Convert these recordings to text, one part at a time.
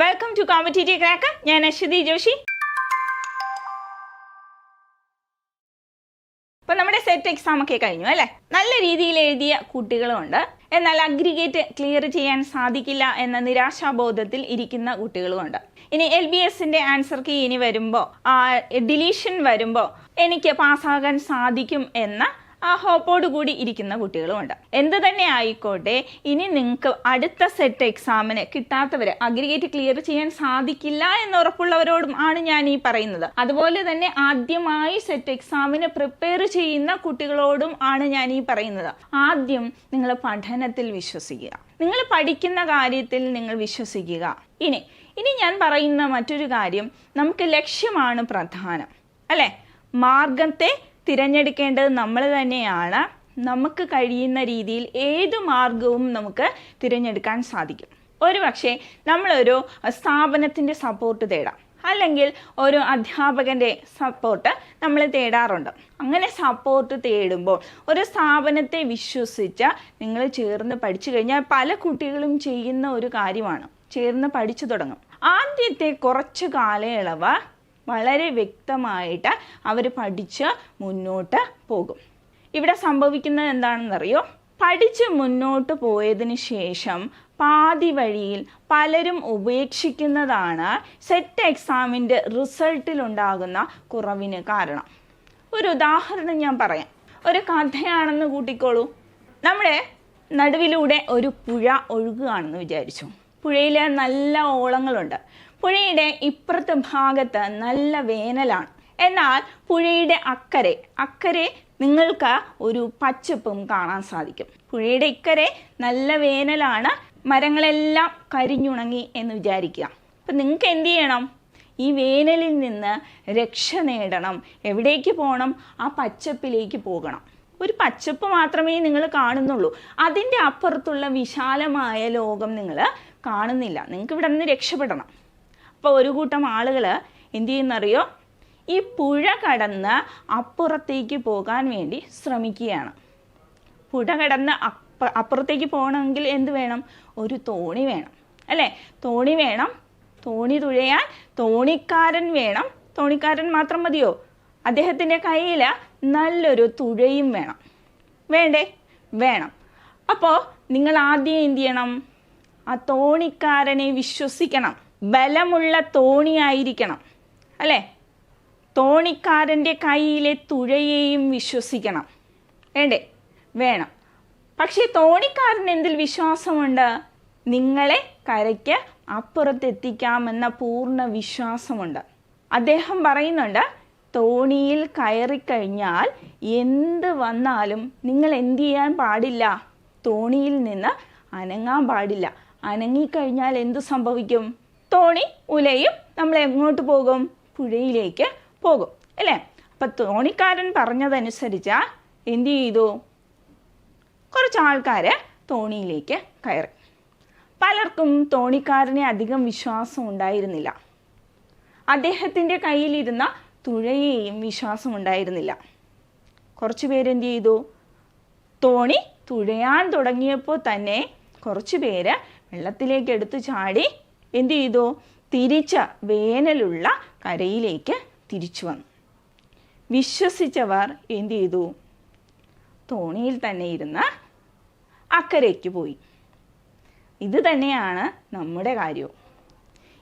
Welcome to competitive cracker. ഞാൻ അശ്വതി ജോഷി. അപ്പോൾ നമ്മുടെ സെറ്റ് എക്സാം ഒക്കെ കഴിഞ്ഞു അല്ലേ? നല്ല രീതിയിൽ എഴുതിയ കുട്ടികളുമുണ്ട്, എന്നാൽ അഗ്രിഗേറ്റ് ക്ലിയർ ചെയ്യാൻ സാധിക്കില്ല എന്ന നിരാശാബോധത്തിൽ ഇരിക്കുന്ന കുട്ടികളുമുണ്ട്. ഇനി LBSന്റെ ആൻസർ കീ ഇനി വരുമ്പോൾ, ഡിലീഷൻ വരുമ്പോൾ എനിക്ക് പാസ്സാകാൻ സാധിക്കും എന്ന ആ ഹോപ്പോടുകൂടി ഇരിക്കുന്ന കുട്ടികളുമുണ്ട്. എന്ത് തന്നെ ആയിക്കോട്ടെ, ഇനി നിങ്ങൾക്ക് അടുത്ത സെറ്റ് എക്സാമിന് കിട്ടാത്തവർ, അഗ്രിഗേറ്റ് ക്ലിയർ ചെയ്യാൻ സാധിക്കില്ല എന്നുറപ്പുള്ളവരോടും ആണ് ഞാൻ ഈ പറയുന്നത്. അതുപോലെ തന്നെ ആദ്യമായി സെറ്റ് എക്സാമിന് പ്രിപ്പയർ ചെയ്യുന്ന കുട്ടികളോടും ആണ് ഞാൻ ഈ പറയുന്നത്. ആദ്യം നിങ്ങൾ പഠനത്തിൽ വിശ്വസിക്കുക, നിങ്ങൾ പഠിക്കുന്ന കാര്യത്തിൽ നിങ്ങൾ വിശ്വസിക്കുക. ഇനി ഞാൻ പറയുന്ന മറ്റൊരു കാര്യം, നമുക്ക് ലക്ഷ്യമാണ് പ്രധാനം അല്ലേ? മാർഗത്തെ തിരഞ്ഞെടുക്കേണ്ടത് നമ്മൾ തന്നെയാണ്. നമുക്ക് കഴിയുന്ന രീതിയിൽ ഏത് മാർഗവും നമുക്ക് തിരഞ്ഞെടുക്കാൻ സാധിക്കും. ഒരു പക്ഷേ നമ്മളൊരു സ്ഥാപനത്തിൻ്റെ സപ്പോർട്ട് തേടാം, അല്ലെങ്കിൽ ഒരു അധ്യാപകൻ്റെ സപ്പോർട്ട് നമ്മൾ തേടാറുണ്ട്. അങ്ങനെ സപ്പോർട്ട് തേടുമ്പോൾ ഒരു സ്ഥാപനത്തെ വിശ്വസിച്ച് നിങ്ങൾ ചേർന്ന് പഠിച്ചു കഴിഞ്ഞാൽ പല കുട്ടികളും ചെയ്യുന്ന ഒരു കാര്യമാണ്, ചേർന്ന് പഠിച്ചു തുടങ്ങും. ആദ്യത്തെ കുറച്ച് കാലയളവ് വളരെ വ്യക്തമായിട്ട് അവർ പഠിച്ച് മുന്നോട്ട് പോകും. ഇവിടെ സംഭവിക്കുന്നത് എന്താണെന്നറിയോ? പഠിച്ച് മുന്നോട്ട് പോയതിന് ശേഷം പാതി വഴിയിൽ പലരും ഉപേക്ഷിക്കുന്നതാണ് സെറ്റ് എക്സാമിൻ്റെ റിസൾട്ടിലുണ്ടാകുന്ന കുറവിന് കാരണം. ഒരു ഉദാഹരണം ഞാൻ പറയാം, ഒരു കഥയാണെന്ന് കൂട്ടിക്കോളൂ. നമ്മുടെ നടുവിലൂടെ ഒരു പുഴ ഒഴുകുകയാണെന്ന് വിചാരിച്ചു. പുഴയിൽ നല്ല ഓളങ്ങളുണ്ട്. പുഴയുടെ ഇപ്പുറത്തെ ഭാഗത്ത് നല്ല വേനലാണ്. എന്നാൽ പുഴയുടെ അക്കരെ നിങ്ങൾക്ക് ഒരു പച്ചപ്പും കാണാൻ സാധിക്കും. പുഴയുടെ ഇക്കരെ നല്ല വേനലാണ്, മരങ്ങളെല്ലാം കരിഞ്ഞുണങ്ങി എന്ന് വിചാരിക്കുക. അപ്പം നിങ്ങൾക്ക് എന്ത് ചെയ്യണം? ഈ വേനലിൽ നിന്ന് രക്ഷ നേടണം. എവിടേക്ക് പോകണം? ആ പച്ചപ്പിലേക്ക് പോകണം. ഒരു പച്ചപ്പ് മാത്രമേ നിങ്ങൾ കാണുന്നുള്ളൂ, അതിൻ്റെ അപ്പുറത്തുള്ള വിശാലമായ ലോകം നിങ്ങൾ കാണുന്നില്ല. നിങ്ങൾക്ക് ഇവിടെ നിന്ന് രക്ഷപ്പെടണം. അപ്പോൾ ഒരു കൂട്ടം ആളുകൾ എന്ത് ചെയ്യുന്നറിയോ? ഈ പുഴ കടന്ന് അപ്പുറത്തേക്ക് പോകാൻ വേണ്ടി ശ്രമിക്കുകയാണ്. പുഴ കടന്ന് അപ്പുറത്തേക്ക് പോകണമെങ്കിൽ എന്ത് വേണം? ഒരു തോണി വേണം അല്ലേ? തോണി വേണം. തോണി തുഴയാൻ തോണിക്കാരൻ വേണം. തോണിക്കാരൻ മാത്രം മതിയോ? അദ്ദേഹത്തിൻ്റെ കയ്യിൽ നല്ലൊരു തുഴയും വേണം. വേണ്ടേ? വേണം. അപ്പോൾ നിങ്ങൾ ആദ്യം എന്ത് ചെയ്യണം? ആ തോണിക്കാരനെ വിശ്വസിക്കണം. ബലമുള്ള തോണിയായിരിക്കണം അല്ലേ? തോണിക്കാരൻ്റെ കയ്യിലെ തുഴയെയും വിശ്വസിക്കണം. വേണ്ടേ? വേണം. പക്ഷേ തോണിക്കാരന് എന്തിൽ വിശ്വാസമുണ്ട്? നിങ്ങളെ കരയ്ക്ക് അപ്പുറത്തെത്തിക്കാമെന്ന പൂർണ്ണ വിശ്വാസമുണ്ട്. അദ്ദേഹം പറയുന്നുണ്ട്, തോണിയിൽ കയറിക്കഴിഞ്ഞാൽ എന്ത് വന്നാലും നിങ്ങൾ എന്ത് ചെയ്യാൻ പാടില്ല? തോണിയിൽ നിന്ന് അനങ്ങാൻ പാടില്ല. അനങ്ങിക്കഴിഞ്ഞാൽ എന്ത് സംഭവിക്കും? തോണി ഉലയും, നമ്മൾ എങ്ങോട്ട് പോകും? പുഴയിലേക്ക് പോകും അല്ലേ? അപ്പം തോണിക്കാരൻ പറഞ്ഞതനുസരിച്ച് എന്ത് ചെയ്തു? കുറച്ച് ആൾക്കാർ തോണിയിലേക്ക് കയറി. പലർക്കും തോണിക്കാരനെ അധികം വിശ്വാസം ഉണ്ടായിരുന്നില്ല. അദ്ദേഹത്തിൻ്റെ കയ്യിലിരുന്ന തുഴയെയും വിശ്വാസം ഉണ്ടായിരുന്നില്ല. കുറച്ച് പേരെന്ത് ചെയ്തു? തോണി തുഴയാൻ തുടങ്ങിയപ്പോൾ തന്നെ കുറച്ച് പേര് വെള്ളത്തിലേക്ക് എടുത്തു ചാടി എന്ത് ചെയ്തു? തിരിച്ച വേനലുള്ള കരയിലേക്ക് തിരിച്ചു വന്നു. വിശ്വസിച്ചവർ എന്ത് ചെയ്തു? തോണിയിൽ തന്നെ ഇരുന്ന് അക്കരയ്ക്ക് പോയി. ഇത് തന്നെയാണ് നമ്മുടെ കാര്യവും.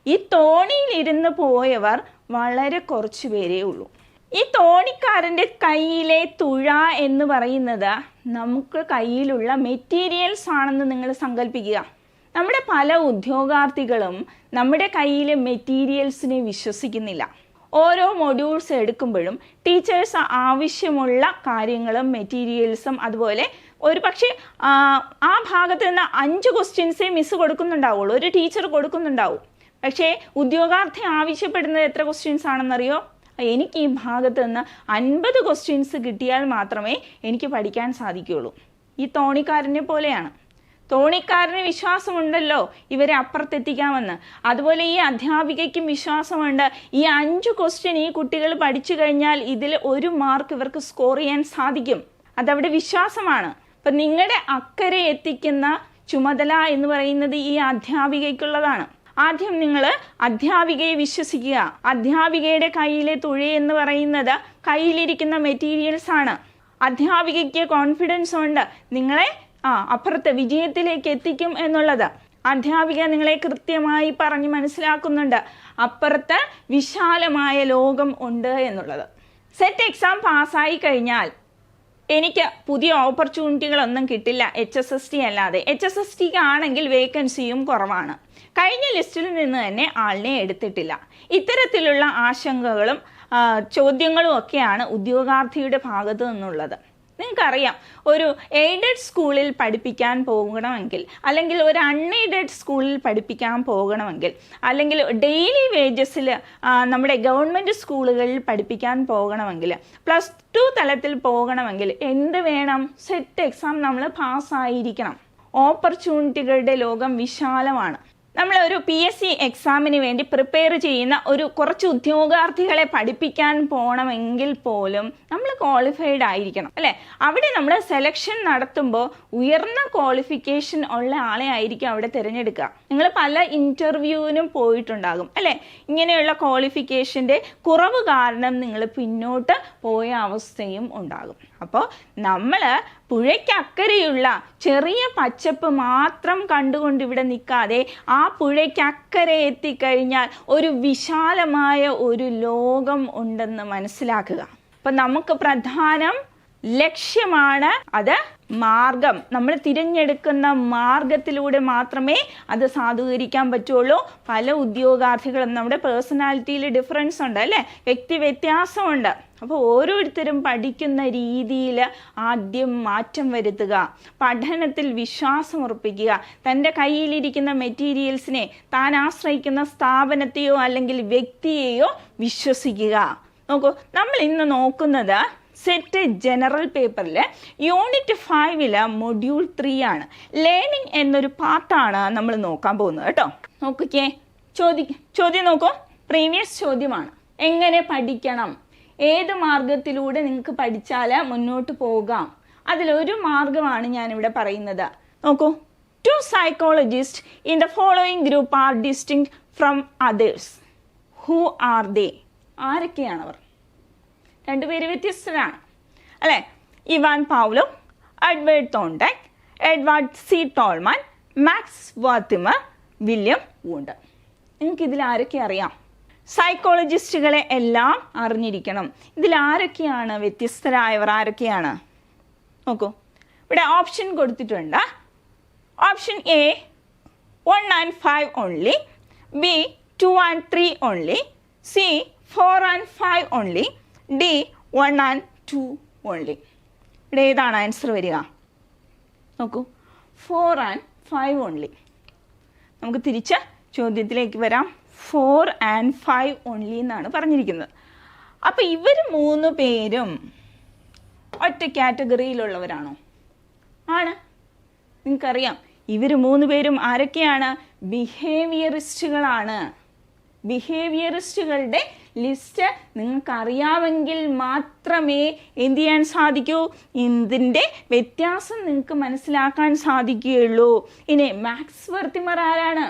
ഈ തോണിയിൽ ഇരുന്ന് പോയവർ വളരെ കുറച്ച് പേരേ ഉള്ളൂ. ഈ തോണിക്കാരൻ്റെ കയ്യിലെ തുഴ എന്ന് പറയുന്നത് നമുക്ക് കയ്യിലുള്ള മെറ്റീരിയൽസ് ആണെന്ന് നിങ്ങൾ സങ്കല്പിക്കുക. നമ്മുടെ പല ഉദ്യോഗാർത്ഥികളും നമ്മുടെ കയ്യിലെ മെറ്റീരിയൽസിനെ വിശ്വസിക്കുന്നില്ല. ഓരോ മൊഡ്യൂൾസ് എടുക്കുമ്പോഴും ടീച്ചേഴ്സ് ആവശ്യമുള്ള കാര്യങ്ങളും മെറ്റീരിയൽസും, അതുപോലെ ഒരു പക്ഷേ ആ ഭാഗത്ത് നിന്ന് 5 ക്വസ്റ്റ്യൻസേ മിസ് കൊടുക്കുന്നുണ്ടാവുള്ളൂ, ഒരു ടീച്ചർ കൊടുക്കുന്നുണ്ടാവും. പക്ഷേ ഉദ്യോഗാർത്ഥി ആവശ്യപ്പെടുന്നത് എത്ര ക്വസ്റ്റ്യൻസ് ആണെന്നറിയോ? എനിക്ക് ഈ ഭാഗത്ത് നിന്ന് 50 ക്വസ്റ്റ്യൻസ് കിട്ടിയാൽ മാത്രമേ എനിക്ക് പഠിക്കാൻ സാധിക്കുകയുള്ളൂ. ഈ തോണിക്കാരനെ പോലെയാണ്. തോണിക്കാരന് വിശ്വാസമുണ്ടല്ലോ ഇവരെ അപ്പുറത്തെത്തിക്കാമെന്ന്. അതുപോലെ ഈ അധ്യാപികയ്ക്കും വിശ്വാസമുണ്ട്, ഈ 5 ക്വസ്റ്റ്യൻ ഈ കുട്ടികൾ പഠിച്ചു കഴിഞ്ഞാൽ ഇതിൽ 1 മാർക്ക് ഇവർക്ക് സ്കോർ ചെയ്യാൻ സാധിക്കും. അതവിടെ വിശ്വാസമാണ്. അപ്പം നിങ്ങളുടെ അക്കരെ എത്തിക്കുന്ന ചുമതല എന്ന് പറയുന്നത് ഈ അധ്യാപികയ്ക്കുള്ളതാണ്. ആദ്യം നിങ്ങൾ അധ്യാപികയെ വിശ്വസിക്കുക. അധ്യാപികയുടെ കയ്യിലെ തുഴി എന്ന് പറയുന്നത് കയ്യിലിരിക്കുന്ന മെറ്റീരിയൽസ് ആണ്. അധ്യാപികയ്ക്ക് കോൺഫിഡൻസ് ഉണ്ട് നിങ്ങളെ അപ്പുറത്തെ വിജയത്തിലേക്ക് എത്തിക്കും എന്നുള്ളത്. അധ്യാപിക നിങ്ങളെ കൃത്യമായി പറഞ്ഞ് മനസ്സിലാക്കുന്നുണ്ട് അപ്പുറത്ത് വിശാലമായ ലോകം ഉണ്ട് എന്നുള്ളത്. സെറ്റ് എക്സാം പാസ്സായി കഴിഞ്ഞാൽ എനിക്ക് പുതിയ ഓപ്പർച്യൂണിറ്റികളൊന്നും കിട്ടില്ല HSST അല്ലാതെ. HSSTക്ക് ആണെങ്കിൽ വേക്കൻസിയും കുറവാണ്. കഴിഞ്ഞ ലിസ്റ്റിൽ നിന്ന് തന്നെ ആളിനെ എടുത്തിട്ടില്ല. ഇത്തരത്തിലുള്ള ആശങ്കകളും ചോദ്യങ്ങളും ഒക്കെയാണ് ഉദ്യോഗാർത്ഥിയുടെ ഭാഗത്തു നിന്നുള്ളത്. നിങ്ങൾക്കറിയാം, ഒരു എയ്ഡഡ് സ്കൂളിൽ പഠിപ്പിക്കാൻ പോകണമെങ്കിൽ, അല്ലെങ്കിൽ ഒരു അൺഎയ്ഡഡ് സ്കൂളിൽ പഠിപ്പിക്കാൻ പോകണമെങ്കിൽ, അല്ലെങ്കിൽ ഡെയിലി വേജസിൽ നമ്മുടെ ഗവൺമെൻറ് സ്കൂളുകളിൽ പഠിപ്പിക്കാൻ പോകണമെങ്കിൽ, +2 തലത്തിൽ പോകണമെങ്കിൽ എന്ത് വേണം? സെറ്റ് എക്സാം നമ്മൾ പാസ്സായിരിക്കണം. ഓപ്പർച്യൂണിറ്റികളുടെ ലോകം വിശാലമാണ്. നമ്മളൊരു PSC എക്സാമിന് വേണ്ടി പ്രിപ്പയർ ചെയ്യുന്ന കുറച്ച് ഉദ്യോഗാർത്ഥികളെ പഠിപ്പിക്കാൻ പോകണമെങ്കിൽ പോലും നമ്മൾ ക്വാളിഫൈഡ് ആയിരിക്കണം, അല്ലേ? അവിടെ നമ്മൾ സെലക്ഷൻ നടത്തുമ്പോൾ ഉയർന്ന ക്വാളിഫിക്കേഷൻ ഉള്ള ആളെ ആയിരിക്കും അവിടെ തിരഞ്ഞെടുക്കുക. നിങ്ങൾ പല ഇൻ്റർവ്യൂവിനും പോയിട്ടുണ്ടാകും, അല്ലേ? ഇങ്ങനെയുള്ള ക്വാളിഫിക്കേഷൻ്റെ കുറവ് കാരണം നിങ്ങൾ പിന്നോട്ട് പോയ അവസ്ഥയും ഉണ്ടാകും. അപ്പോൾ നമ്മൾ പുഴയ്ക്കക്കരെയുള്ള ചെറിയ പച്ചപ്പ് മാത്രം കണ്ടുകൊണ്ട് ഇവിടെ നിൽക്കാതെ ആ പുഴയ്ക്കക്കരെ എത്തിക്കഴിഞ്ഞാൽ ഒരു വിശാലമായ ഒരു ലോകം ഉണ്ടെന്ന് മനസ്സിലാക്കുക. അപ്പം നമുക്ക് പ്രധാനം ലക്ഷ്യമാണ്, അത് മാർഗം. നമ്മൾ തിരഞ്ഞെടുക്കുന്ന മാർഗത്തിലൂടെ മാത്രമേ അത് സാധൂകരിക്കാൻ പറ്റുള്ളൂ. പല ഉദ്യോഗാർത്ഥികളും നമ്മുടെ പേഴ്സണാലിറ്റിയിൽ ഡിഫറൻസ് ഉണ്ട്, അല്ലേ? വ്യക്തി വ്യത്യാസമുണ്ട്. അപ്പോൾ ഓരോരുത്തരും പഠിക്കുന്ന രീതിയിൽ ആദ്യം മാറ്റം വരുത്തുക, പഠനത്തിൽ വിശ്വാസം ഉറപ്പിക്കുക, തൻ്റെ കയ്യിലിരിക്കുന്ന മെറ്റീരിയൽസിനെ, താൻ ആശ്രയിക്കുന്ന സ്ഥാപനത്തെയോ അല്ലെങ്കിൽ വ്യക്തിയെയോ വിശ്വസിക്കുക. നോക്കൂ, നമ്മൾ ഇന്ന് നോക്കുന്നത് സെറ്റ് ജനറൽ പേപ്പറിൽ യൂണിറ്റ് 5 മൊഡ്യൂൾ 3 ആണ്. ലേണിംഗ് എന്നൊരു പാർട്ടാണ് നമ്മൾ നോക്കാൻ പോകുന്നത് കേട്ടോ. നോക്കിക്കേ, ചോദ്യം നോക്കൂ. പ്രീവിയസ് ചോദ്യമാണ്. എങ്ങനെ പഠിക്കണം? ഏത് മാർഗത്തിലൂടെ നിങ്ങൾക്ക് പഠിച്ചാൽ മുന്നോട്ട് പോകാം? അതിലൊരു മാർഗമാണ് ഞാനിവിടെ പറയുന്നത്. നോക്കൂ. 2 psychologists in the following group are distinct from others. Who are they? ആരൊക്കെയാണവർ? രണ്ടുപേര് വ്യത്യസ്തരാണ്, അല്ലേ? Ivan Pavlov, Edward Thorndike, Edward C. Tolman, Max Wertheimer, William Wundt. നിങ്ങൾക്ക് ഇതിൽ ആരൊക്കെ അറിയാം? സൈക്കോളജിസ്റ്റുകളെ എല്ലാം അറിഞ്ഞിരിക്കണം. ഇതിൽ ആരൊക്കെയാണ് വ്യത്യസ്തരായവർ? ആരൊക്കെയാണ്? നോക്കൂ, ഇവിടെ ഓപ്ഷൻ കൊടുത്തിട്ടുണ്ട്. Option A 1 and 5 only, B 2 and 3 only, C 4 and 5 only, D 1 and 2 only. ഇവിടെ ഏതാണ് ആൻസർ വരിക? നോക്കൂ, 4 and 5 only. നമുക്ക് തിരിച്ച് ചോദ്യത്തിലേക്ക് വരാം. 4 and 5 only എന്നാണ് പറഞ്ഞിരിക്കുന്നത്. അപ്പോൾ ഇവർ 3 പേരും ഒറ്റ കാറ്റഗറിയിലുള്ളവരാണോ? ആണ്. നിങ്ങൾക്കറിയാം, ഇവർ 3 പേരും ആരൊക്കെയാണ്? ബിഹേവിയറിസ്റ്റുകളാണ്. ബിഹേവിയറിസ്റ്റുകളുടെ ലിസ്റ്റ് നിങ്ങൾക്കറിയാമെങ്കിൽ മാത്രമേ എന്ത് ചെയ്യാൻ സാധിക്കൂ? ഇതിൻ്റെ വ്യത്യാസം നിങ്ങൾക്ക് മനസ്സിലാക്കാൻ സാധിക്കുകയുള്ളൂ. ഇനി മാക്സ് വർത്തിമർ ആരാണ്?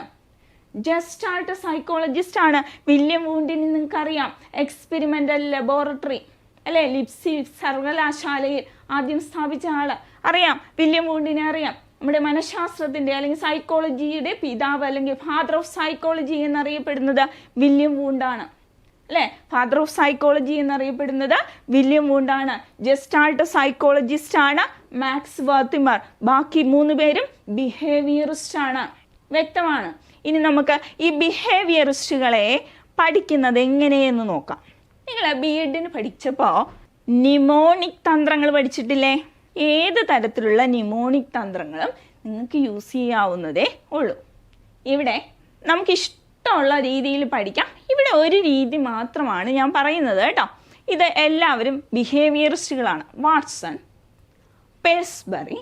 ജസ്റ്റാൾട്ട് സൈക്കോളജിസ്റ്റ് ആണ്. വില്യം വൂണ്ടിനെ നിങ്ങൾക്കറിയാം, എക്സ്പെരിമെൻ്റൽ ലബോറട്ടറി, അല്ലേ? ലിപ്സിക് സർവകലാശാലയിൽ ആദ്യം സ്ഥാപിച്ച ആള് അറിയാം. വില്യം വൂണ്ടിനെ അറിയാം. നമ്മുടെ മനഃശാസ്ത്രത്തിൻ്റെ അല്ലെങ്കിൽ സൈക്കോളജിയുടെ പിതാവ് അല്ലെങ്കിൽ ഫാദർ ഓഫ് സൈക്കോളജി എന്നറിയപ്പെടുന്നത് വില്യം വൂണ്ടാണ്, അല്ലേ? ഫാദർ ഓഫ് സൈക്കോളജി എന്നറിയപ്പെടുന്നത് വില്യം വൂണ്ടാണ്. ജസ്റ്റാൾട്ട് സൈക്കോളജിസ്റ്റ് ആണ് മാക്സ് വാർത്തിമർ. ബാക്കി 3 പേരും ബിഹേവിയറിസ്റ്റ് ആണ്. വ്യക്തമാണ്. ഇനി നമുക്ക് ഈ ബിഹേവിയറിസ്റ്റുകളെ പഠിക്കുന്നത് എങ്ങനെയെന്ന് നോക്കാം. നിങ്ങൾ BEdന് പഠിച്ചപ്പോൾ നിമോണിക് തന്ത്രങ്ങൾ പഠിച്ചിട്ടില്ലേ? ഏത് തരത്തിലുള്ള നിമോണിക് തന്ത്രങ്ങളും നിങ്ങൾക്ക് യൂസ് ചെയ്യാവുന്നതേ ഉള്ളൂ. ഇവിടെ നമുക്ക് ഇഷ്ടമുള്ള രീതിയിൽ പഠിക്കാം. ഇവിടെ ഒരു രീതി മാത്രമാണ് ഞാൻ പറയുന്നത് കേട്ടോ. ഇത് എല്ലാവരും ബിഹേവിയറിസ്റ്റുകളാണ്. വാട്സൺ, പെഴ്സ്ബറി,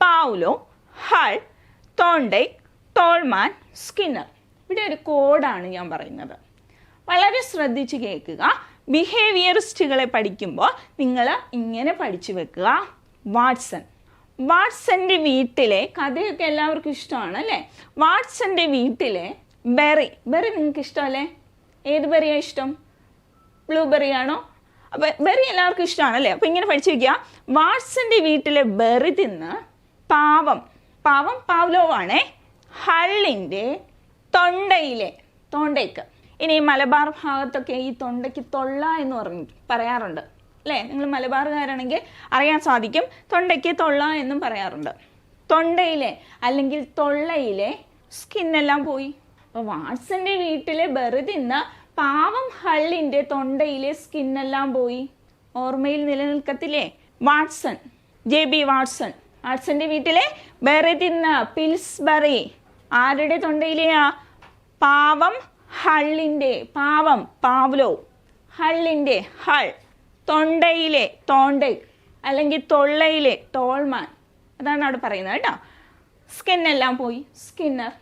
Pavlov, Hull, Thorndike, Tolman, Skinner. ഇവിടെ ഒരു കോഡാണ് ഞാൻ പറയുന്നത്. വളരെ ശ്രദ്ധിച്ച് കേൾക്കുക. ബിഹേവിയറിസ്റ്റുകളെ പഠിക്കുമ്പോൾ നിങ്ങൾ ഇങ്ങനെ പഠിച്ചു വെക്കുക. വാട്സൻ്റെ വീട്ടിലെ കഥയൊക്കെ എല്ലാവർക്കും ഇഷ്ടമാണ്, അല്ലേ? വാട്സൻ്റെ വീട്ടിലെ ബെറി നിങ്ങൾക്ക് ഇഷ്ടമല്ലേ? ഏത് ബെറിയാണ് ഇഷ്ടം? ബ്ലൂബെറി ആണോ? അപ്പം ബെറി എല്ലാവർക്കും ഇഷ്ടമാണല്ലേ? അപ്പം ഇങ്ങനെ പഠിച്ചു വയ്ക്കുക. വാട്സന്റെ വീട്ടിലെ ബെറി തിന്ന് പാവം പാവ്ലോവാണേ ഹള്ളിൻ്റെ തൊണ്ടയ്ക്ക്. ഇനി മലബാർ ഭാഗത്തൊക്കെ ഈ തൊണ്ടയ്ക്ക് തൊള്ള എന്ന് പറയാറുണ്ട് അല്ലേ? നിങ്ങൾ മലബാറുകാരാണെങ്കിൽ അറിയാൻ സാധിക്കും. തൊണ്ടയ്ക്ക് തൊള്ള എന്നും പറയാറുണ്ട്. തൊണ്ടയിലെ അല്ലെങ്കിൽ തൊള്ളയിലെ സ്കിന്നെല്ലാം പോയി. അപ്പോൾ വാട്സന്റെ വീട്ടിലെ ബെറി തിന്ന പാവം ഹള്ളിൻ്റെ തൊണ്ടയിലെ സ്കിന്നെല്ലാം പോയി. ഓർമ്മയിൽ നിലനിൽക്കത്തില്ലേ? JB വാട്സന്റെ വീട്ടിലെ ബെറി തിന്ന പിൽസ്ബറി ആരുടെ തൊണ്ടയിലെയാ? പാവം ഹള്ളിൻ്റെ, പാവ്ലോ ഹള്ളിൻ്റെ തൊണ്ടയിലെ അല്ലെങ്കിൽ തൊള്ളയിലെ ടോൾമാൻ, അതാണ് അവിടെ പറയുന്നത് കേട്ടോ. സ്കിന്നെല്ലാം പോയി, സ്കിന്നർ.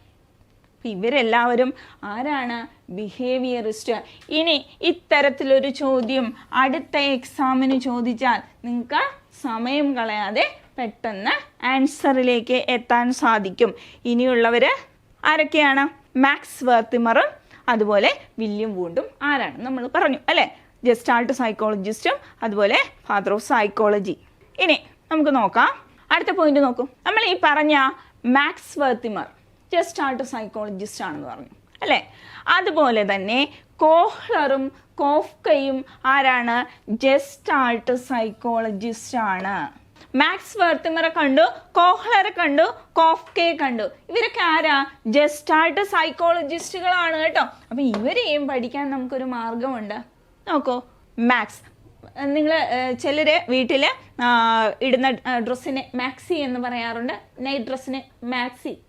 ഇവരെല്ലാവരും ആരാണ്? ബിഹേവിയറിസ്റ്റ്. ഇനി ഇത്തരത്തിലൊരു ചോദ്യം അടുത്ത എക്സാമിന് ചോദിച്ചാൽ നിങ്ങൾക്ക് സമയം കളയാതെ പെട്ടെന്ന് ആൻസറിലേക്ക് എത്താൻ സാധിക്കും. ഇനിയുള്ളവർ ആരൊക്കെയാണ്? മാക്സ് വെർത്തിമറും അതുപോലെ വില്യം വൂണ്ടും ആരാണ് നമ്മൾ പറഞ്ഞു അല്ലേ? ജസ്റ്റാൾട്ട് സൈക്കോളജിസ്റ്റും അതുപോലെ ഫാദർ ഓഫ് സൈക്കോളജി. ഇനി നമുക്ക് നോക്കാം അടുത്ത പോയിന്റ്. നോക്കൂ, നമ്മൾ ഈ പറഞ്ഞ മാക്സ് വെർത്തിമർ ജസ്റ്റാൾട്ട് സൈക്കോളജിസ്റ്റ് ആണെന്ന് പറഞ്ഞു അല്ലേ? അതുപോലെ തന്നെ കോഹ്ലറും കോഫ്കയും ആരാണ്? ജസ്റ്റാൾട്ട് സൈക്കോളജിസ്റ്റ് ആണ്. മാക്സ് വെർത്തിമറെ കണ്ടു, കോഹ്ലറെ കണ്ടു, കോഫ്കയെ കണ്ടു. ഇവരൊക്കെ ആരാ? ജസ്റ്റാൾട്ട് സൈക്കോളജിസ്റ്റുകളാണ് കേട്ടോ. അപ്പം ഇവരെയും പഠിക്കാൻ നമുക്കൊരു മാർഗമുണ്ട്. നോക്കൂ, മാക്സ് നിങ്ങൾ ചിലർ വീട്ടിൽ ഇടുന്ന ഡ്രസ്സിന് മാക്സി എന്ന് പറയാറുണ്ട്, നൈറ്റ് ഡ്രസ്സിന്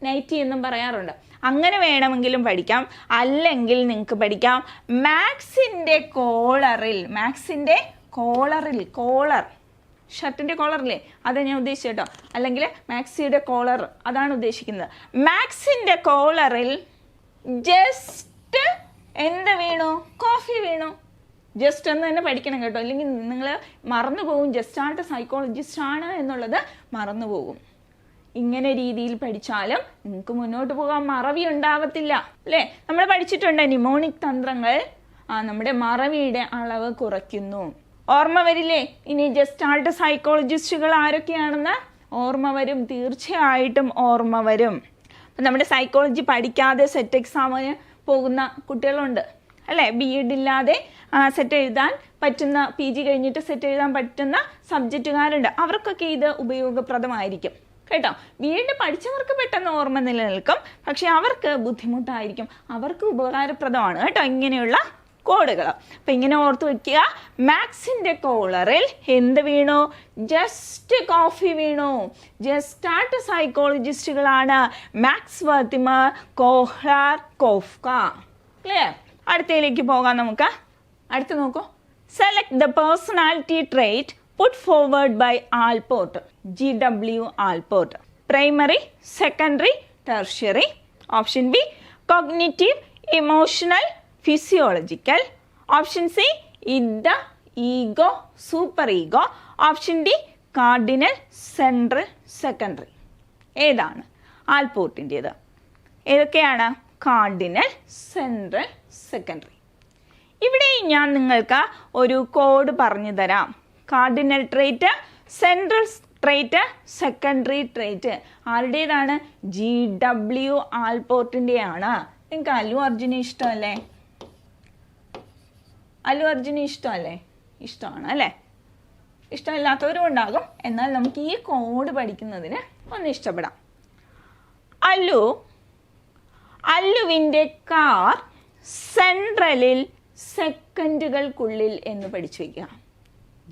നൈറ്റി എന്നും പറയാറുണ്ട്. അങ്ങനെ വേണമെങ്കിലും പഠിക്കാം. അല്ലെങ്കിൽ നിങ്ങൾക്ക് പഠിക്കാം മാക്സിൻ്റെ കോളർ, ഷർട്ടിൻ്റെ കോളറില്ലേ, അതാണ് ഞാൻ ഉദ്ദേശിച്ചത് കേട്ടോ. അല്ലെങ്കിൽ മാക്സിയുടെ കോളർ, അതാണ് ഉദ്ദേശിക്കുന്നത്. മാക്സിൻ്റെ കോളറിൽ ജസ്റ്റ് എന്ത് വീണു? കോഫി വീണു. ജസ്റ്റ് എന്ന് തന്നെ പഠിക്കണം കേട്ടോ, അല്ലെങ്കിൽ നിങ്ങൾ മറന്നു പോകും. ജസ്റ്റാൾട്ട് സൈക്കോളജിസ്റ്റ് ആണ് എന്നുള്ളത് മറന്നു പോകും. ഇങ്ങനെ രീതിയിൽ പഠിച്ചാലും നിങ്ങൾക്ക് മുന്നോട്ട് പോകാൻ മറവി ഉണ്ടാവത്തില്ല അല്ലേ? നമ്മൾ പഠിച്ചിട്ടുണ്ട് നിമോണിക് തന്ത്രങ്ങൾ നമ്മുടെ മറവിയുടെ അളവ് കുറയ്ക്കുന്നു. ഓർമ്മ വരില്ലേ? ഇനി ജസ്റ്റാൾട്ട് സൈക്കോളജിസ്റ്റുകൾ ആരൊക്കെയാണെന്ന് ഓർമ്മ വരും, തീർച്ചയായിട്ടും ഓർമ്മ വരും. അപ്പം നമ്മുടെ സൈക്കോളജി പഠിക്കാതെ സെറ്റ് എക്സാമിന് പോകുന്ന കുട്ടികളുണ്ട് അല്ലേ? BEd ഇല്ലാതെ സെറ്റ് എഴുതാൻ പറ്റുന്ന, PG കഴിഞ്ഞിട്ട് സെറ്റ് എഴുതാൻ പറ്റുന്ന സബ്ജക്റ്റുകാരുണ്ട്. അവർക്കൊക്കെ ഇത് ഉപയോഗപ്രദമായിരിക്കും കേട്ടോ. BEd പഠിച്ചവർക്ക് പെട്ടെന്ന് ഓർമ്മ നിലനിൽക്കും, പക്ഷെ അവർക്ക് ബുദ്ധിമുട്ടായിരിക്കും. അവർക്ക് ഉപകാരപ്രദമാണ് കേട്ടോ ഇങ്ങനെയുള്ള കോഡുകൾ. അപ്പം ഇങ്ങനെ ഓർത്ത് വെക്കുക, മാക്സിൻ്റെ കോളറിൽ എന്ത് വീണു? ജസ്റ്റ് കോഫി വീണു. ജസ്റ്റാൾട്ട് സൈക്കോളജിസ്റ്റുകളാണ് Max Wertheimer, Kohler, Koffka. Clear? അടുത്തയിലേക്ക് പോകാം നമുക്ക്. അടുത്ത് നോക്കൂ, select the personality trait put forward by Allport, GW Allport. Primary, secondary, tertiary. Option B cognitive, emotional, physiological. Option C id, ego, super ego. Option D cardinal, central, secondary. ഏതാണ് ആൽപോർട്ടിൻ്റേത്? ഏതൊക്കെയാണ്? Cardinal, central, secondary. ഇവിടെ ഞാൻ നിങ്ങൾക്ക് ഒരു code പറഞ്ഞു തരാം. Cardinal trait, central trait, secondary trait ആരുടേതാണ്? GW ആൽപോർട്ടിൻ്റെയാണ്. നിങ്ങൾക്ക് അല്ലു അർജുനെ ഇഷ്ടമല്ലേ? ഇഷ്ടമാണ് അല്ലേ? ഇഷ്ടമില്ലാത്തവരും ഉണ്ടാകും. എന്നാൽ നമുക്ക് ഈ കോഡ് പഠിക്കുന്നതിന് ഒന്ന് ഇഷ്ടപ്പെടാം. അല്ലുവിൻ്റെ കാർ സെൻട്രലിൽ സെക്കൻഡുകൾക്കുള്ളിൽ എന്ന് പഠിച്ചു വയ്ക്കുക.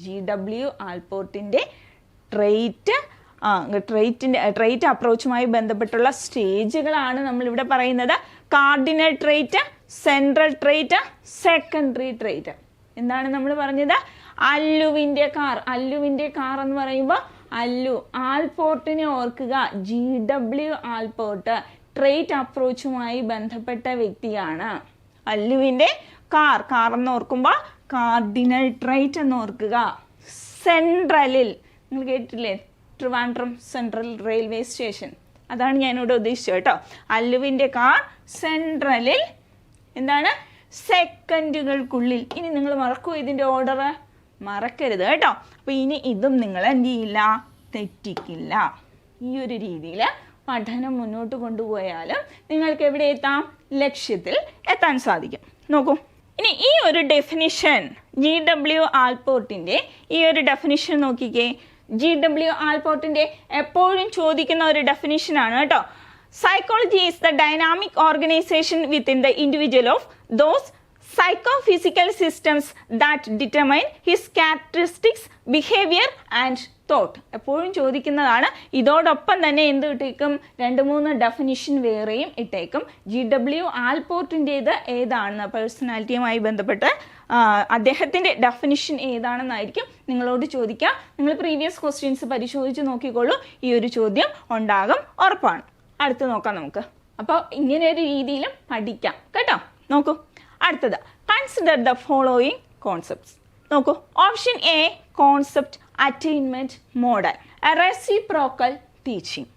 GW ആൽപോർട്ടിൻ്റെ ട്രേറ്റ് അപ്രോച്ചുമായി ബന്ധപ്പെട്ടുള്ള സ്റ്റേജുകളാണ് നമ്മളിവിടെ പറയുന്നത്. Cardinal trait, central trait, secondary trait. എന്താണ് നമ്മൾ പറഞ്ഞത്? അല്ലുവിൻ്റെ കാർ എന്ന് പറയുമ്പോൾ ആൽപോർട്ടിനെ ഓർക്കുക. GW ആൽപോർട്ട് ട്രേറ്റ് അപ്രോച്ചുമായി ബന്ധപ്പെട്ട വ്യക്തിയാണ്. അല്ലുവിൻ്റെ കാർ എന്ന് ഓർക്കുമ്പോൾ കാർഡിനൽ ട്രേറ്റ് എന്ന് ഓർക്കുക. സെൻട്രലിൽ നിങ്ങൾ കേട്ടിട്ടില്ലേ? ട്രിവാൻഡ്രം സെൻട്രൽ റെയിൽവേ സ്റ്റേഷൻ അതാണ് ഞാനിവിടെ ഉദ്ദേശിച്ചത് കേട്ടോ. അല്ലുവിൻ്റെ കാർ സെൻട്രലിൽ എന്താണ് സെക്കൻഡുകൾക്കുള്ളിൽ. ഇനി നിങ്ങൾ മറക്കുമോ ഇതിൻ്റെ ഓർഡർ? മറക്കരുത് കേട്ടോ. അപ്പോൾ ഇനി ഇതും നിങ്ങൾ എന്ത് ചെയ്യില്ല, തെറ്റിക്കില്ല. ഈ ഒരു രീതിയിൽ പഠനം മുന്നോട്ട് കൊണ്ടുപോയാലും നിങ്ങൾക്ക് എവിടെ എത്താം, ലക്ഷ്യത്തിൽ എത്താൻ സാധിക്കും. നോക്കൂ, ഇനി ഈ ഒരു ഡെഫിനിഷൻ GW ആൽപോർട്ടിൻ്റെ ഈ ഒരു ഡെഫിനിഷൻ നോക്കിക്കേ. GW ആൽപോർട്ടിൻ്റെ എപ്പോഴും ചോദിക്കുന്ന ഒരു ഡെഫിനിഷനാണ് കേട്ടോ. Psychology is the dynamic organisation within the individual of those psychophysical systems that determine his characteristics, behavior and thought. എപ്പോഴും ചോദിക്കുന്നതാണ്. ഇതോടൊപ്പം തന്നെ എന്ത് ഇട്ടേക്കും, 2-3 ഡെഫിനിഷൻ വേറെയും ഇട്ടേക്കും. GW ആൽപോർട്ടിൻ്റേത് ഏതാണെന്ന്, പേഴ്സണാലിറ്റിയുമായി ബന്ധപ്പെട്ട് അദ്ദേഹത്തിൻ്റെ ഡെഫിനിഷൻ ഏതാണെന്നായിരിക്കും നിങ്ങളോട് ചോദിക്കുക. നിങ്ങൾ പ്രീവിയസ് ക്വസ്റ്റ്യൻസ് പരിശോധിച്ച് നോക്കിക്കോളൂ, ഈ ഒരു ചോദ്യം ഉണ്ടാകും, ഉറപ്പാണ്. അടുത്ത് നോക്കാം നമുക്ക്. അപ്പോൾ ഇങ്ങനെ ഒരു രീതിയിലും പഠിക്കാം കേട്ടോ. നോക്കൂ, അടുത്തത് കൺസിഡർ ദ ഫോളോയിങ് കോൺസെപ്റ്റ്സ്. നോക്കൂ, option A concept attainment model, reciprocal teaching,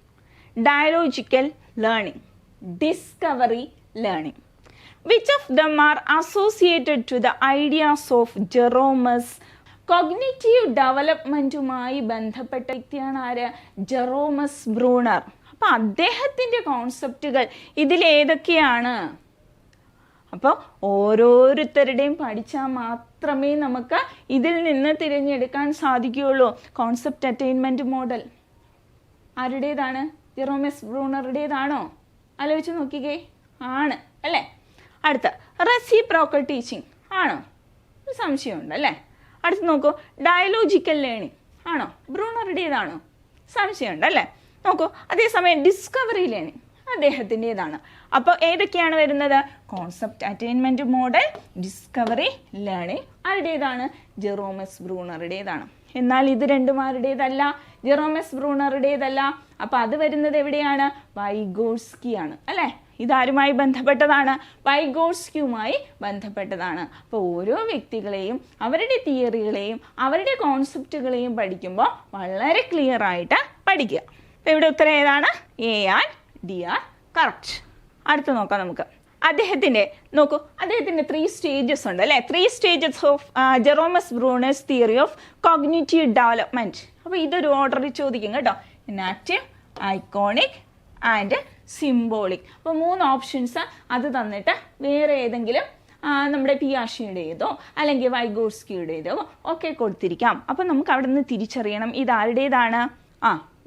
dialogical learning, discovery learning. Which of them are associated to the ideas of Jerome's? Cognitive ഡെവലപ്മെൻറ്റുമായി ബന്ധപ്പെട്ട വ്യക്തിയാണ് ആര്? Jerome's Bruner. അപ്പോൾ അദ്ദേഹത്തിൻ്റെ കോൺസെപ്റ്റുകൾ ഇതിലേതൊക്കെയാണ്? അപ്പോൾ ഓരോരുത്തരുടെയും പഠിച്ചാൽ മാത്രമേ നമുക്ക് ഇതിൽ നിന്ന് തിരഞ്ഞെടുക്കാൻ സാധിക്കുകയുള്ളൂ. കോൺസെപ്റ്റ് അറ്റൈൻമെൻറ്റ് മോഡൽ ആരുടേതാണ്? ജെറോമസ് ബ്രൂണറുടേതാണോ? ആലോചിച്ച് നോക്കിക്കേ, ആണ് അല്ലേ. അടുത്ത റെസിപ്രോക്കൽ ടീച്ചിങ് ആണോ? ഒരു സംശയമുണ്ട് അല്ലേ. അടുത്ത് നോക്കൂ, ഡയലോജിക്കൽ ലേണിംഗ് ആണോ? ബ്രൂണറുടേതാണോ? സംശയമുണ്ട് അല്ലേ. നോക്കൂ, അതേസമയം ഡിസ്കവറി ലേണിംഗ് അദ്ദേഹത്തിൻ്റെതാണ്. അപ്പോൾ ഏതൊക്കെയാണ് വരുന്നത്? Concept attainment model, discovery learning ആരുടേതാണ്? ജെറോമസ് ബ്രൂണറുടേതാണ്. എന്നാൽ ഇത് രണ്ടും ആരുടേതല്ല? ജെറോമസ് ബ്രൂണറുടേതല്ല. അപ്പോൾ അത് വരുന്നത് എവിടെയാണ്? വൈഗോട്സ്കിയാണ് അല്ലേ. ഇതാരുമായി ബന്ധപ്പെട്ടതാണ്? വൈഗോട്സ്കിയുമായി ബന്ധപ്പെട്ടതാണ്. അപ്പോൾ ഓരോ വ്യക്തികളെയും അവരുടെ തിയറികളെയും അവരുടെ കോൺസെപ്റ്റുകളെയും പഠിക്കുമ്പോൾ വളരെ ക്ലിയർ ആയിട്ട് പഠിക്കുക. അപ്പോൾ ഇവിടെ ഉത്തരം ഏതാണ്? A and D are correct. അടുത്ത് നോക്കാം നമുക്ക്. അദ്ദേഹത്തിൻ്റെ 3 സ്റ്റേജസ് ഉണ്ട് അല്ലേ. 3 stages of Jerome's Bruner's theory of cognitive development. അപ്പോൾ ഇതൊരു ഓർഡറിൽ ചോദിക്കും കേട്ടോ. Enactive, iconic and symbolic. അപ്പോൾ 3 ഓപ്ഷൻസ് അത് തന്നിട്ട് വേറെ ഏതെങ്കിലും നമ്മുടെ പിയാഷയുടേതോ അല്ലെങ്കിൽ വൈഗോട്സ്കിയുടേതോ ഒക്കെ കൊടുത്തിരിക്കാം. അപ്പോൾ നമുക്ക് അവിടെ നിന്ന് തിരിച്ചറിയണം ഇതാരുടേതാണ്.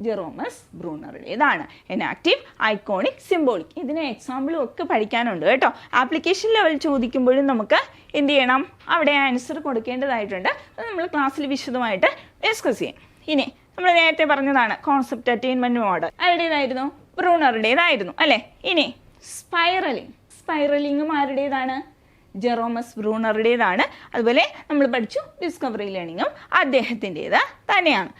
ജെറോമസ് ബ്രൂണറുടേതാണ്. Enactive, iconic, symbolic. ഇതിന് എക്സാമ്പിളും ഒക്കെ പഠിക്കാനുണ്ട് കേട്ടോ. ആപ്ലിക്കേഷൻ ലെവൽ ചോദിക്കുമ്പോഴും നമുക്ക് എന്ത് ചെയ്യണം, അവിടെ ആൻസർ കൊടുക്കേണ്ടതായിട്ടുണ്ട്. അത് നമ്മൾ ക്ലാസ്സിൽ വിശദമായിട്ട് ഡിസ്കസ് ചെയ്യാം. ഇനി നമ്മൾ നേരത്തെ പറഞ്ഞതാണ് കോൺസെപ്റ്റ് അറ്റൈൻമെൻറ്റ് മോഡൽ ആരുടേതായിരുന്നു? ബ്രൂണറുടേതായിരുന്നു അല്ലേ. ഇനി സ്പൈറലിങ്ങും ആരുടേതാണ്? ജെറോമസ് ബ്രൂണറുടേതാണ്. അതുപോലെ നമ്മൾ പഠിച്ചു ഡിസ്കവറി ലേണിങ്ങും അദ്ദേഹത്തിൻ്റേത് തന്നെയാണ്.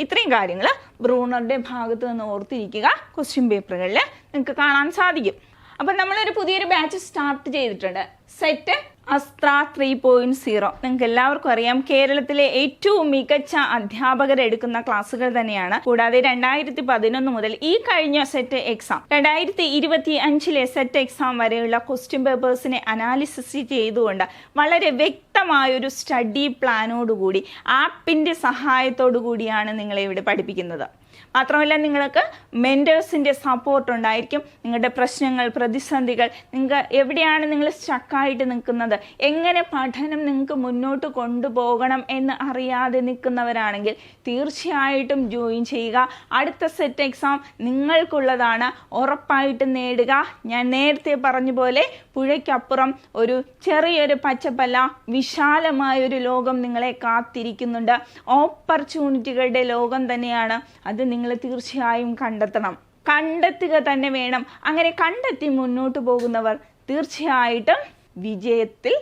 ഇത്രയും കാര്യങ്ങൾ ബ്രൂണറുടെ ഭാഗത്ത് നിന്ന് ഓർത്തിരിക്കുക. ക്വസ്റ്റ്യൻ പേപ്പറുകളിൽ നിങ്ങൾക്ക് കാണാൻ സാധിക്കും. അപ്പം നമ്മളൊരു പുതിയൊരു ബാച്ച് സ്റ്റാർട്ട് ചെയ്തിട്ടുണ്ട്, സെറ്റ് അസ്ത്ര 3.0. നിങ്ങൾക്ക് എല്ലാവർക്കും അറിയാം, കേരളത്തിലെ ഏറ്റവും മികച്ച അധ്യാപകർ എടുക്കുന്ന ക്ലാസ്സുകൾ തന്നെയാണ്. കൂടാതെ 2011 മുതൽ ഈ കഴിഞ്ഞ സെറ്റ് എക്സാം 2025 സെറ്റ് എക്സാം വരെയുള്ള ക്വസ്റ്റ്യൻ പേപ്പേഴ്സിനെ അനാലിസിസ് ചെയ്തുകൊണ്ട് വളരെ വ്യക്തമായൊരു സ്റ്റഡി പ്ലാനോടുകൂടി ആപ്പിൻ്റെ സഹായത്തോടു കൂടിയാണ് നിങ്ങളെ ഇവിടെ പഠിപ്പിക്കുന്നത്. മാത്രമല്ല നിങ്ങൾക്ക് മെൻറ്റേഴ്സിൻ്റെ സപ്പോർട്ട് ഉണ്ടായിരിക്കും. നിങ്ങളുടെ പ്രശ്നങ്ങൾ, പ്രതിസന്ധികൾ, നിങ്ങൾക്ക് എവിടെയാണ് നിങ്ങൾ സ്റ്റക്കായിട്ട് നിൽക്കുന്നത്, എങ്ങനെ പഠനം നിങ്ങൾക്ക് മുന്നോട്ട് കൊണ്ടുപോകണം എന്ന് അറിയാതെ നിൽക്കുന്നവരാണെങ്കിൽ തീർച്ചയായിട്ടും ജോയിൻ ചെയ്യുക. അടുത്ത സെറ്റ് എക്സാം നിങ്ങൾക്കുള്ളതാണ്, ഉറപ്പായിട്ടും നേടുക. ഞാൻ നേരത്തെ പറഞ്ഞ പോലെ പുഴയ്ക്കപ്പുറം ഒരു ചെറിയൊരു പച്ചപ്പല്ല, വിശാലമായൊരു ലോകം നിങ്ങളെ കാത്തിരിക്കുന്നുണ്ട്. ഓപ്പർച്യൂണിറ്റികളുടെ ലോകം തന്നെയാണ് അത്. നിങ്ങൾ തീർച്ചയായും കണ്ടെത്തുക തന്നെ വേണം. അങ്ങനെ കണ്ടെത്തി മുന്നോട്ട് പോകുന്നവർ തീർച്ചയായിട്ടും വിജയത്തിൽ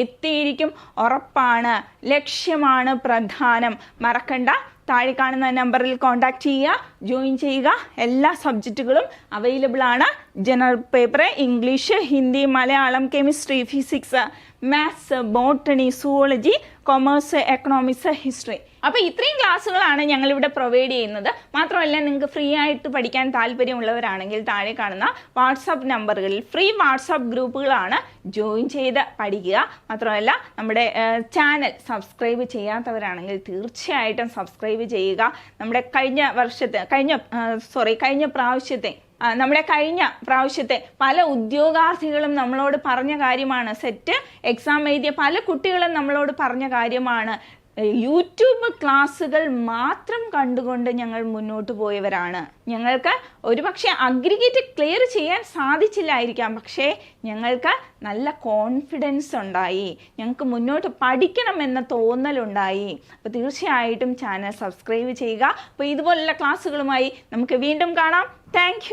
എത്തിയിരിക്കും, ഉറപ്പാണ്. ലക്ഷ്യമാണ് പ്രധാനം. മറക്കണ്ട, താഴെ കാണുന്ന നമ്പറിൽ കോൺടാക്ട് ചെയ്യുക, ജോയിൻ ചെയ്യുക. എല്ലാ സബ്ജക്റ്റുകളും അവൈലബിൾ ആണ്. General paper, English, Hindi, Malayalam, chemistry, physics, maths, botany, zoology, commerce, economics, history. അപ്പോൾ ഇത്രയും ക്ലാസ്സുകളാണ് ഞങ്ങളിവിടെ പ്രൊവൈഡ് ചെയ്യുന്നത്. മാത്രമല്ല, നിങ്ങൾക്ക് ഫ്രീ ആയിട്ട് പഠിക്കാൻ താല്പര്യമുള്ളവരാണെങ്കിൽ താഴെ കാണുന്ന വാട്സാപ്പ് നമ്പറുകളിൽ ഫ്രീ വാട്സാപ്പ് ഗ്രൂപ്പുകളാണ്, ജോയിൻ ചെയ്ത് പഠിക്കുക. മാത്രമല്ല, നമ്മുടെ ചാനൽ സബ്സ്ക്രൈബ് ചെയ്യാത്തവരാണെങ്കിൽ തീർച്ചയായിട്ടും സബ്സ്ക്രൈബ് ചെയ്യുക. നമ്മുടെ കഴിഞ്ഞ പ്രാവശ്യത്തെ പല ഉദ്യോഗാർത്ഥികളും നമ്മളോട് പറഞ്ഞ കാര്യമാണ്, സെറ്റ് എക്സാം എഴുതിയ പല കുട്ടികളും നമ്മളോട് പറഞ്ഞ കാര്യമാണ്, യൂട്യൂബ് ക്ലാസ്സുകൾ മാത്രം കണ്ടുകൊണ്ട് ഞങ്ങൾ മുന്നോട്ട് പോയവരാണ്. ഞങ്ങൾക്ക് ഒരുപക്ഷെ അഗ്രിഗേറ്റ് ക്ലിയർ ചെയ്യാൻ സാധിച്ചില്ലായിരിക്കാം, പക്ഷേ ഞങ്ങൾക്ക് നല്ല കോൺഫിഡൻസ് ഉണ്ടായി, ഞങ്ങൾക്ക് മുന്നോട്ട് പഠിക്കണമെന്ന തോന്നലുണ്ടായി. അപ്പോൾ തീർച്ചയായിട്ടും ചാനൽ സബ്സ്ക്രൈബ് ചെയ്യുക. അപ്പോൾ ഇതുപോലുള്ള ക്ലാസ്സുകളുമായി നമുക്ക് വീണ്ടും കാണാം. താങ്ക്